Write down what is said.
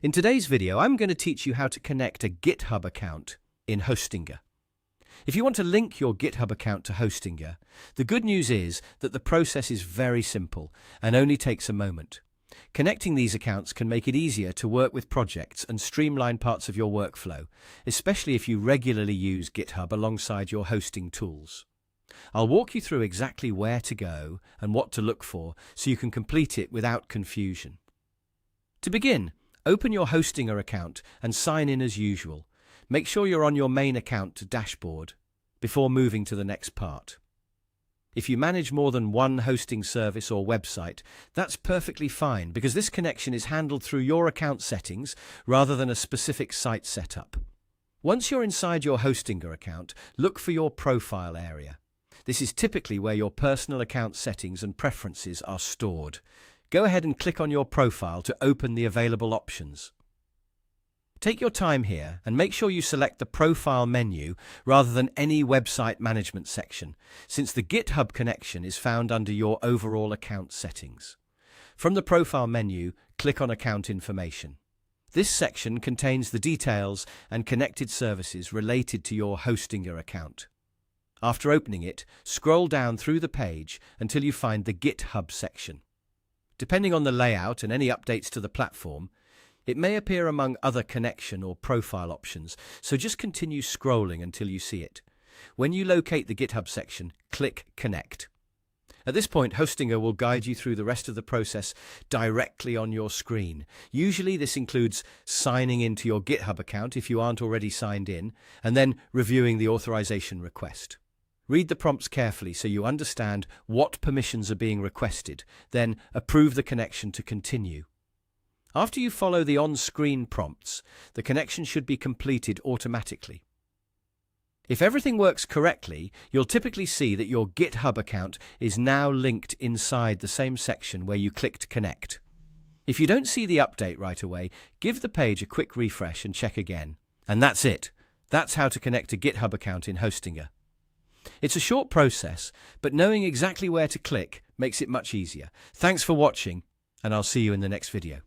In today's video, I'm going to teach you how to connect a GitHub account in Hostinger. If you want to link your GitHub account to Hostinger, the good news is that the process is very simple and only takes a moment. Connecting these accounts can make it easier to work with projects and streamline parts of your workflow, especially if you regularly use GitHub alongside your hosting tools. I'll walk you through exactly where to go and what to look for so you can complete it without confusion. To begin, open your Hostinger account and sign in as usual. Make sure you're on your main account to dashboard before moving to the next part. If you manage more than one hosting service or website, that's perfectly fine because this connection is handled through your account settings rather than a specific site setup. Once you're inside your Hostinger account, look for your profile area. This is typically where your personal account settings and preferences are stored. Go ahead and click on your profile to open the available options. Take your time here and make sure you select the profile menu rather than any website management section, since the GitHub connection is found under your overall account settings. From the profile menu, click on Account Information. This section contains the details and connected services related to your Hostinger account. After opening it, scroll down through the page until you find the GitHub section. Depending on the layout and any updates to the platform, it may appear among other connection or profile options, so just continue scrolling until you see it. When you locate the GitHub section, click Connect. At this point, Hostinger will guide you through the rest of the process directly on your screen. Usually this includes signing into your GitHub account if you aren't already signed in, and then reviewing the authorization request. Read the prompts carefully so you understand what permissions are being requested, then approve the connection to continue. After you follow the on-screen prompts, the connection should be completed automatically. If everything works correctly, you'll typically see that your GitHub account is now linked inside the same section where you clicked Connect. If you don't see the update right away, give the page a quick refresh and check again. And that's it. That's how to connect a GitHub account in Hostinger. It's a short process, but knowing exactly where to click makes it much easier. Thanks for watching, and I'll see you in the next video.